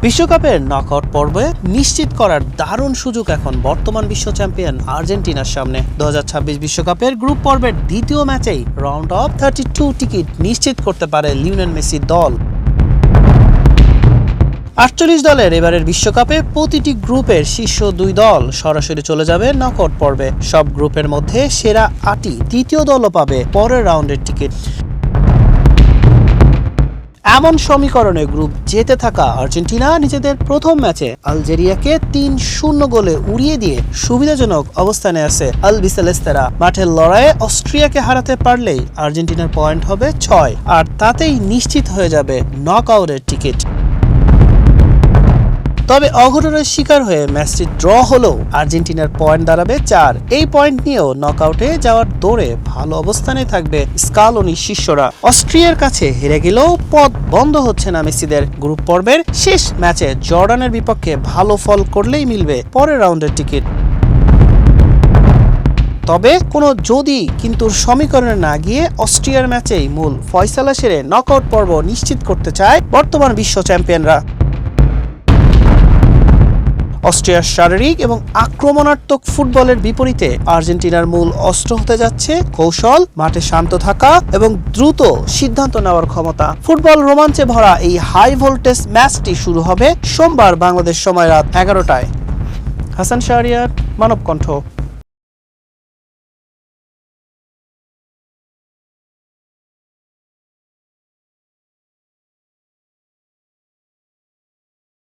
বিশ্বকাপের নকআউট পর্বে নিশ্চিত করার দারুণ সুযোগ এখন বর্তমান বিশ্ব চ্যাম্পিয়ন আর্জেন্টিনার সামনে। 2026 বিশ্বকাপের গ্রুপ পর্বের দ্বিতীয় ম্যাচেই রাউন্ড অফ 32 টিকিট নিশ্চিত করতে পারে লিওনেল মেসির দল। 48 দলের এবারের বিশ্বকাপে প্রতিটি গ্রুপের শীর্ষ 2 দল সরাসরি চলে যাবে নকআউট পর্বে। সব গ্রুপের মধ্যে সেরা 8টি তৃতীয় দলও পাবে পরের রাউন্ডের টিকিট। এমন সমীকরণে গ্রুপ জেতে থাকা আর্জেন্টিনা নিজেদের প্রথম ম্যাচে আলজেরিয়াকে 3-0 গোলে উড়িয়ে দিয়ে সুবিধাজনক অবস্থানে আছে আলবিসেলেস্তেরা। মাঠের লড়াইয়ে অস্ট্রিয়াকে হারাতে পারলেই আর্জেন্টিনার পয়েন্ট হবে 6, আর তাতেই নিশ্চিত হয়ে যাবে নকআউটের টিকিট। তবে অঘটনের শিকার হয়ে ম্যাচটি ড্র হলেও আর্জেন্টিনার পয়েন্ট দাঁড়াবে 4। এই পয়েন্ট নিয়েও নকআউটে যাওয়ার দৌড়ে ভালো অবস্থানে থাকবে স্কালোনি শিষ্যরা। অস্ট্রিয়ার কাছে হেরে গেলেও পথ বন্ধ হচ্ছে না মেসিদের। গ্রুপ পর্বের শেষ ম্যাচে জর্ডানের বিপক্ষে ভালো ফল করলেই মিলবে পরের রাউন্ডের টিকিট। তবে কোনো যদি কিন্তু সমীকরণে না গিয়ে অস্ট্রিয়ার ম্যাচেই মূল ফয়সালা সেরে নকআউট পর্ব নিশ্চিত করতে চায় বর্তমান বিশ্ব চ্যাম্পিয়নরা। অস্ট্রিয়ার শারীরিক এবং আক্রমণাত্মক ফুটবলের বিপরীতে আর্জেন্টিনার মূল অস্ত্র হতে যাচ্ছে কৌশল, মাঠে শান্ত থাকা এবং দ্রুত সিদ্ধান্ত নেওয়ার ক্ষমতা। ফুটবল রোমাঞ্চে ভরা এই হাই ভোল্টেজ ম্যাচটি শুরু হবে সোমবার বাংলাদেশ সময় রাত 11টায়। হাসান শাহরিয়ার, মানবকণ্ঠ।